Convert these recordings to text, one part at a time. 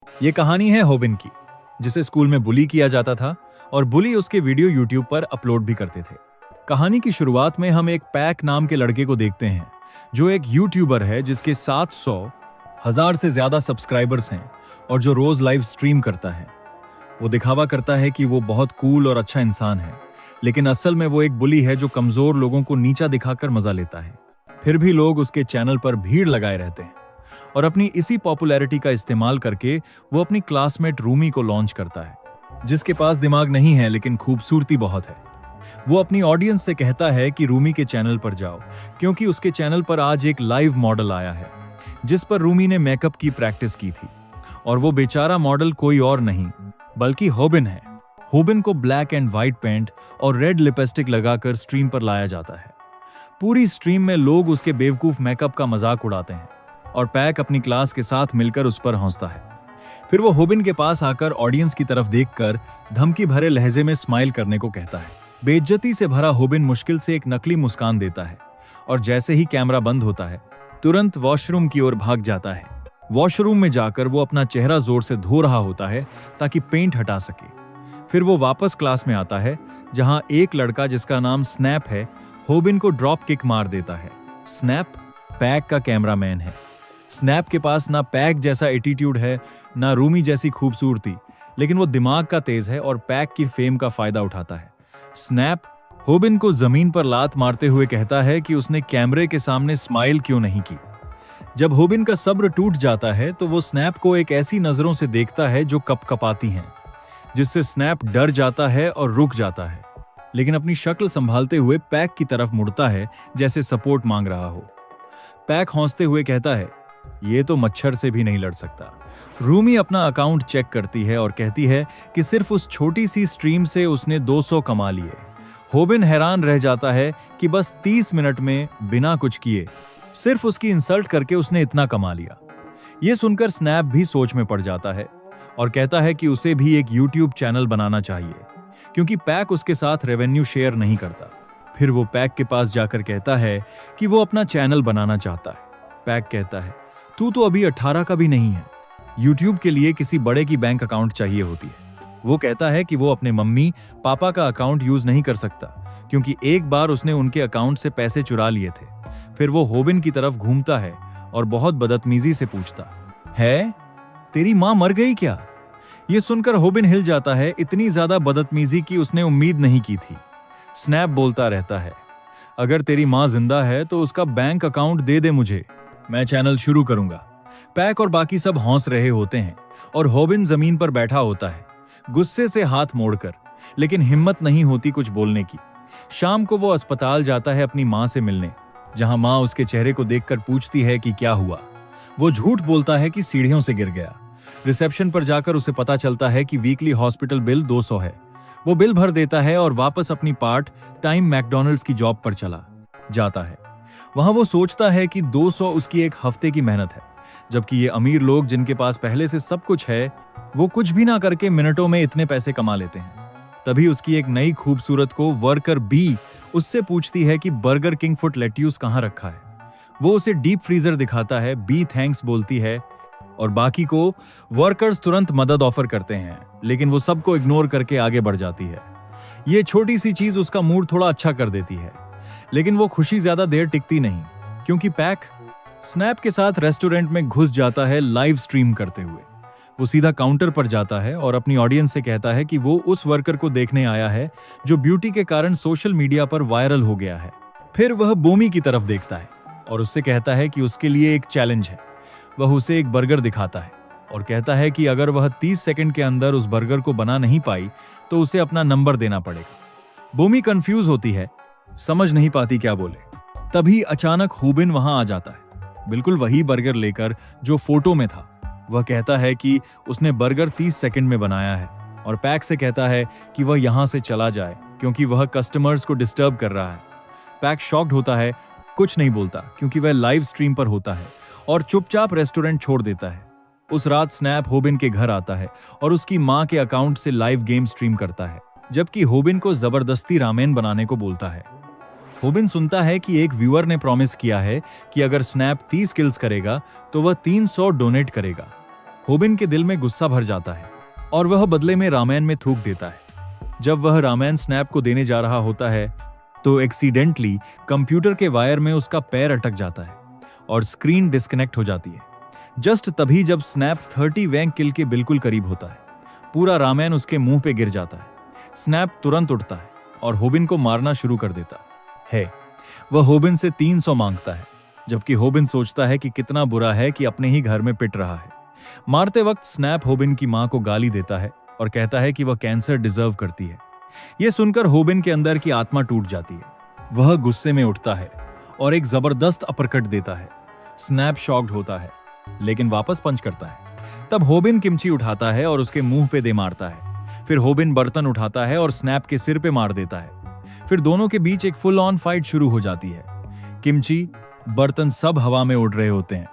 ये कहानी है होबिन की, जिसे स्कूल में बुली किया जाता था और बुली उसके वीडियो यूट्यूब पर अपलोड भी करते थे। कहानी की शुरुआत में हम एक पैक नाम के लड़के को देखते हैं, जो एक यूट्यूबर है जिसके 700,000 से ज्यादा सब्सक्राइबर्स हैं और जो रोज लाइव स्ट्रीम करता है। वो दिखावा करता है कि वो बहुत कूल और अच्छा इंसान है, लेकिन असल में वो एक बुली है जो कमजोर लोगों को नीचा दिखाकर मजा लेता है। फिर भी लोग उसके चैनल पर भीड़ लगाए रहते हैं और अपनी इसी पॉपुलैरिटी का इस्तेमाल करके वो अपनी क्लासमेट रूमी को लॉन्च करता है, जिसके पास दिमाग नहीं है लेकिन खूबसूरती बहुत है। वो अपनी ऑडियंस से कहता है कि रूमी के चैनल पर जाओ, क्योंकि उसके चैनल पर आज एक लाइव मॉडल आया है जिस पर रूमी ने मेकअप की प्रैक्टिस की थी, और वो बेचारा मॉडल कोई और नहीं बल्कि होबिन है। होबिन को ब्लैक एंड व्हाइट पेंट और रेड लिपस्टिक लगाकर स्ट्रीम पर लाया जाता है। पूरी स्ट्रीम में लोग उसके बेवकूफ मेकअप का मजाक उड़ाते हैं और पैक अपनी क्लास के साथ मिलकर उस पर हंसता है। फिर वो होबिन के पास आकर ऑडियंस की तरफ देखकर धमकी भरे लहजे में स्माइल करने को कहता है। बेइज्जती से भरा होबिन मुश्किल से एक नकली मुस्कान देता है और जैसे ही कैमरा बंद होता है तुरंत वॉशरूम की ओर भाग जाता है। वॉशरूम में जाकर वो अपना चेहरा जोर से धो रहा होता है ताकि पेंट हटा सके। फिर वो वापस क्लास में आता है, जहां एक लड़का जिसका नाम स्नैप है होबिन को ड्रॉप किक मार देता है। स्नैप पैक का कैमरामैन है। स्नैप के पास ना पैक जैसा एटीट्यूड है, ना रूमी जैसी खूबसूरती, लेकिन वो दिमाग का तेज है और पैक की फेम का फायदा उठाता है। स्नैप होबिन को जमीन पर लात मारते हुए कहता है कि उसने कैमरे के सामने स्माइल क्यों नहीं की। जब होबिन का सब्र टूट जाता है तो वो स्नैप को एक ऐसी नजरों से देखता है जो कपकपाती हैं, जिससे स्नैप डर जाता है और रुक जाता है, लेकिन अपनी शक्ल संभालते हुए पैक की तरफ मुड़ता है जैसे सपोर्ट मांग रहा हो। पैक हंसते हुए कहता है, ये तो मच्छर से भी नहीं लड़ सकता। रूमी अपना अकाउंट चेक करती है और कहती है कि सिर्फ उस छोटी सी स्ट्रीम से उसने 200 कमा लिए। होबिन हैरान रह जाता है कि बस 30 मिनट में बिना कुछ किए सिर्फ उसकी इंसल्ट करके उसने इतना कमा लिया। ये सुनकर स्नैप भी सोच में पड़ जाता है और कहता है कि उसे भी एक यूट्यूब चैनल बनाना चाहिए, क्योंकि पैक उसके साथ रेवेन्यू शेयर नहीं करता। फिर वो पैक के पास जाकर कहता है कि वो अपना चैनल बनाना चाहता है। पैक कहता है, तू तो अभी 18 का भी नहीं है। यूट्यूब के लिए किसी बड़े की बैंक अकाउंट चाहिए होती है। वो कहता है कि वो अपने मम्मी पापा का अकाउंट यूज नहीं कर सकता, क्योंकि एक बार उसने उनके अकाउंट से पैसे चुरा लिए थे। फिर वो होबिन की तरफ घूमता है और बहुत बदतमीजी से पूछता है, तेरी माँ मर गई क्या? ये सुनकर होबिन हिल जाता है। इतनी ज्यादा बदतमीजी की उसने उम्मीद नहीं की थी। स्नैप बोलता रहता है, अगर तेरी माँ जिंदा है तो उसका बैंक अकाउंट दे दे मुझे, मैं चैनल शुरू करूंगा। पैक और बाकी सब हंस रहे होते हैं और होबिन जमीन पर बैठा होता है, गुस्से से हाथ मोड़कर, लेकिन हिम्मत नहीं होती कुछ बोलने की। शाम को वो अस्पताल जाता है अपनी माँ से मिलने, जहां माँ उसके चेहरे को देखकर पूछती है कि क्या हुआ। वो झूठ बोलता है कि सीढ़ियों से गिर गया। रिसेप्शन पर जाकर उसे पता चलता है कि वीकली हॉस्पिटल बिल 200 है। वो बिल भर देता है और वापस अपनी पार्ट टाइम मैकडॉनल्ड्स की जॉब पर चला जाता है। वहां वो सोचता है कि 200 उसकी एक हफ्ते की मेहनत है, जबकि ये अमीर लोग जिनके पास पहले से सब कुछ है, वो कुछ भी ना करके मिनटों में इतने पैसे कमा लेते हैं। तभी उसकी एक नई खूबसूरत को वर्कर बी उससे पूछती है कि बर्गर किंग फुट लेट्यूस कहाँ रखा है। वो उसे डीप फ्रीजर दिखाता है। बी थैंक्स बोलती है और बाकी को वर्कर्स तुरंत मदद ऑफर करते हैं, लेकिन वो सबको इग्नोर करके आगे बढ़ जाती है। ये छोटी सी चीज उसका मूड थोड़ा अच्छा कर देती है, लेकिन वो खुशी ज्यादा देर टिकती नहीं, क्योंकि पैक स्नैप के साथ रेस्टोरेंट में घुस जाता है लाइव स्ट्रीम करते हुए। वो सीधा काउंटर पर जाता है और अपनी ऑडियंस से कहता है कि वो उस वर्कर को देखने आया है जो ब्यूटी के कारण सोशल मीडिया पर वायरल हो गया है। फिर वह बोमी की तरफ देखता है और उससे कहता है कि उसके लिए एक चैलेंज है। वह उसे एक बर्गर दिखाता है और कहता है कि अगर वह 30 सेकंड के अंदर उस बर्गर को बना नहीं पाई तो उसे अपना नंबर देना पड़ेगा। बोमी कंफ्यूज होती है, समझ नहीं पाती क्या बोले। तभी अचानक होबिन वहां आ जाता है, बिल्कुल वही बर्गर लेकर जो फोटो में था। वह कहता है कि उसने बर्गर 30 सेकंड में बनाया है और पैक से कहता है कि वह यहां से चला जाए, क्योंकि वह कस्टमर्स को डिस्टर्ब कर रहा है। पैक शॉक्ड होता है, कुछ नहीं बोलता क्योंकि वह लाइव स्ट्रीम पर होता है, और चुपचाप रेस्टोरेंट छोड़ देता है। उस रात स्नैप होबिन के घर आता है और उसकी माँ के अकाउंट से लाइव गेम स्ट्रीम करता है, जबकि होबिन को जबरदस्ती रामेन बनाने को बोलता है। होबिन सुनता है कि एक व्यूअर ने प्रॉमिस किया है कि अगर स्नैप 30 किल्स करेगा तो वह 300 डोनेट करेगा। होबिन के दिल में गुस्सा भर जाता है और वह बदले में रामायण में थूक देता है। जब वह रामायण स्नैप को देने जा रहा होता है तो एक्सीडेंटली कंप्यूटर के वायर में उसका पैर अटक जाता है और स्क्रीन डिस्कनेक्ट हो जाती है। जस्ट तभी जब स्नैप 30 रैंक किल के बिल्कुल करीब होता है, पूरा रामायण उसके मुंह पे गिर जाता है। स्नैप तुरंत उठता है और होबिन को मारना शुरू कर देता है। वह होबिन से 300 मांगता है, जबकि होबिन सोचता है कि कितना बुरा है कि अपने ही घर में पिट रहा है। मारते वक्त स्नैप होबिन की मां को गाली देता है और कहता है कि वह कैंसर डिजर्व करती है। यह सुनकर होबिन के अंदर की आत्मा टूट जाती है। वह गुस्से में उठता है और एक जबरदस्त अपरकट देता है। स्नैप शॉक्ड होता है लेकिन वापस पंच करता है। तब होबिन किमची उठाता है और उसके मुंह पे दे मारता है। फिर होबिन बर्तन उठाता है और स्नैप के सिर पे मार देता है। फिर दोनों के बीच एक फुल ऑन फाइट शुरू हो जाती है। किमची, बर्तन सब हवा में उड़ रहे होते हैं।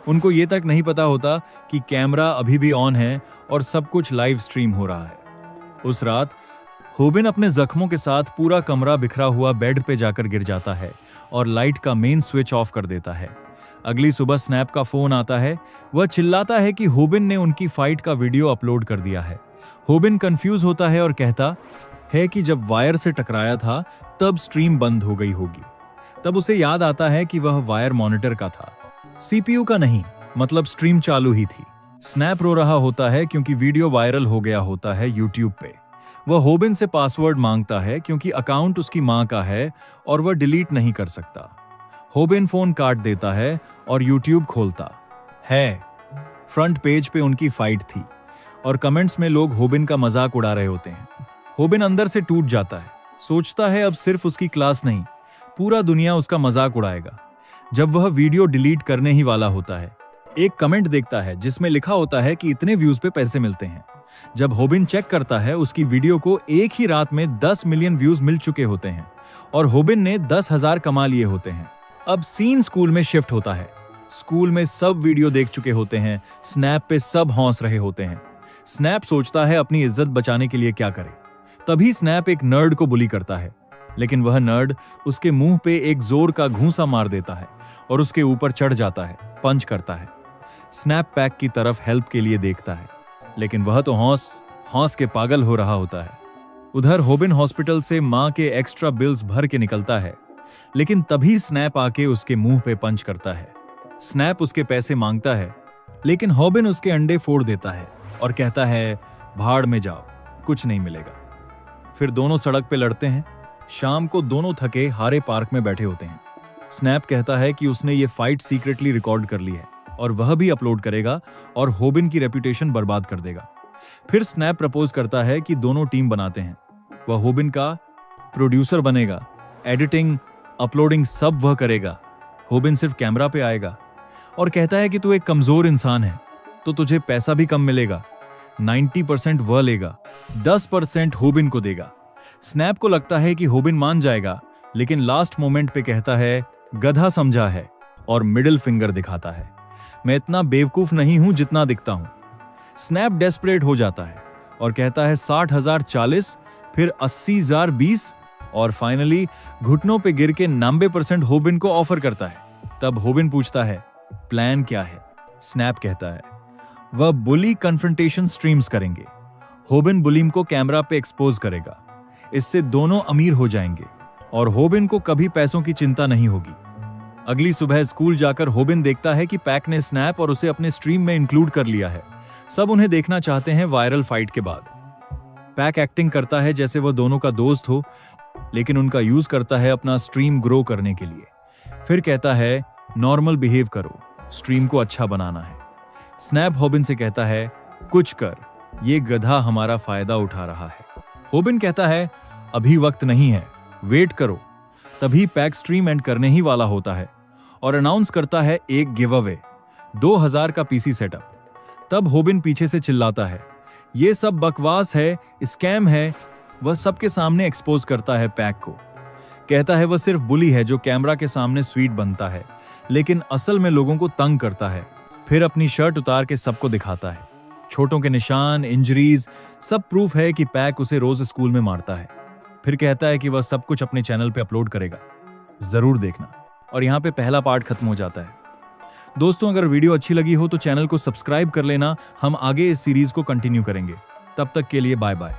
उनको ये तक नहीं पता होता कि कैमरा अभी भी ऑन है और सब कुछ लाइव स्ट्रीम हो रहा है। उस रात होबिन अपने जख्मों के साथ पूरा कमरा बिखरा हुआ बेड पे जाकर गिर जाता है और लाइट का मेन स्विच ऑफ कर देता है। अगली सुबह स्नैप का फोन आता है। वह चिल्लाता है कि होबिन ने उनकी फाइट का वीडियो अपलोड कर दिया है। होबिन कंफ्यूज होता है और कहता है कि जब वायर से टकराया था तब स्ट्रीम बंद हो गई होगी। तब उसे याद आता है कि वह वायर मॉनिटर का था, सीपीयू का नहीं, मतलब स्ट्रीम चालू ही थी। स्नैप रो रहा होता है क्योंकि वीडियो वायरल हो गया होता है यूट्यूब पे। वह होबिन से पासवर्ड मांगता है क्योंकि अकाउंट उसकी मां का है और वह डिलीट नहीं कर सकता। होबिन फोन काट देता है और यूट्यूब खोलता है। फ्रंट पेज पे उनकी फाइट थी और कमेंट्स में लोग होबिन का मजाक उड़ा रहे होते हैं। होबिन अंदर से टूट जाता है, सोचता है अब सिर्फ उसकी क्लास नहीं, पूरा दुनिया उसका मजाक उड़ाएगा। जब वह वीडियो डिलीट करने ही वाला होता है, एक कमेंट देखता है जिसमें लिखा होता है कि इतने व्यूज पे पैसे मिलते हैं। जब होबिन चेक करता है, उसकी वीडियो को एक ही रात में 10 मिलियन व्यूज मिल चुके होते हैं और होबिन ने 10,000 कमा लिए होते हैं। अब सीन स्कूल में शिफ्ट होता है। स्कूल में सब वीडियो देख चुके होते हैं, स्नैप पे सब हंस रहे होते हैं। स्नैप सोचता है अपनी इज्जत बचाने के लिए क्या करे। तभी स्नैप एक नर्ड को बुली करता है, लेकिन वह नर्ड उसके मुंह पे एक जोर का घूंसा मार देता है और उसके ऊपर चढ़ जाता है, पंच करता है। स्नैप पैक की तरफ हेल्प के लिए देखता है, लेकिन वह तो हौस के पागल हो रहा होता है। उधर होबिन हॉस्पिटल से मां के एक्स्ट्रा बिल्स भर के निकलता है, लेकिन तभी स्नैप आके उसके मुंह पे पंच करता है। स्नैप उसके पैसे मांगता है, लेकिन होबिन उसके अंडे फोड़ देता है और कहता है भाड़ में जाओ, कुछ नहीं मिलेगा। फिर दोनों सड़क पे लड़ते हैं। शाम को दोनों थके हारे पार्क में बैठे होते हैं। स्नैप कहता है कि उसने ये फाइट सीक्रेटली रिकॉर्ड कर ली है और वह भी अपलोड करेगा और होबिन की रेपुटेशन बर्बाद कर देगा। फिर स्नैप प्रपोज करता है कि दोनों टीम बनाते हैं। वह होबिन का प्रोड्यूसर बनेगा, एडिटिंग, अपलोडिंग सब वह करेगा। होबिन सिर्फ कैमरा पे आएगा और कहता है कि तू एक कमजोर इंसान है तो तुझे पैसा भी कम मिलेगा। 90% वह लेगा, 10% होबिन को देगा। स्नैप को लगता है कि होबिन मान जाएगा, लेकिन लास्ट मोमेंट पे कहता है गधा समझा है और मिडिल फिंगर दिखाता है। मैं इतना बेवकूफ नहीं हूं जितना दिखता हूं। स्नैप डेस्परेट हो जाता है और कहता है 60,000 40, फिर 80,000 20 और फाइनली घुटनों पे गिर के 90% होबिन को ऑफर करता है। तब होबिन पूछता है प्लान क्या है। स्नैप कहता है वह बुली कन्फ्रंटेशन स्ट्रीम्स करेंगे। होबिन बुलीम को कैमरा पे एक्सपोज करेगा। इससे दोनों अमीर हो जाएंगे और होबिन को कभी पैसों की चिंता नहीं होगी। अगली सुबह स्कूल जाकर होबिन देखता है कि पैक ने स्नैप और उसे अपने स्ट्रीम में इंक्लूड कर लिया है। सब उन्हें देखना चाहते हैं वायरल फाइट के बाद। पैक एक्टिंग करता है जैसे वह दोनों का दोस्त हो, लेकिन उनका यूज करता है अपना स्ट्रीम ग्रो करने के लिए। फिर कहता है नॉर्मल बिहेव करो, स्ट्रीम को अच्छा बनाना है। स्नैप होबिन से कहता है कुछ कर, ये गधा हमारा फायदा उठा रहा है। होबिन कहता है अभी वक्त नहीं है, वेट करो। तभी पैक स्ट्रीम एंड करने ही वाला होता है और अनाउंस करता है एक गिव अवे, 2000 का पीसी सेटअप। तब होबिन पीछे से चिल्लाता है ये सब बकवास है, स्कैम है। वह सबके सामने एक्सपोज करता है पैक को। कहता है वह सिर्फ बुली है जो कैमरा के सामने स्वीट बनता है, लेकिन असल में लोगों को तंग करता है। फिर अपनी शर्ट उतार के सबको दिखाता है। छोटों के निशान, इंजरीज, सब प्रूफ है कि पैक उसे रोज स्कूल में मारता है। फिर कहता है कि वह सब कुछ अपने चैनल पे अपलोड करेगा, जरूर देखना। और यहाँ पे पहला पार्ट खत्म हो जाता है। दोस्तों, अगर वीडियो अच्छी लगी हो तो चैनल को सब्सक्राइब कर लेना। हम आगे इस सीरीज को कंटिन्यू करेंगे। तब तक के लिए बाय बाय।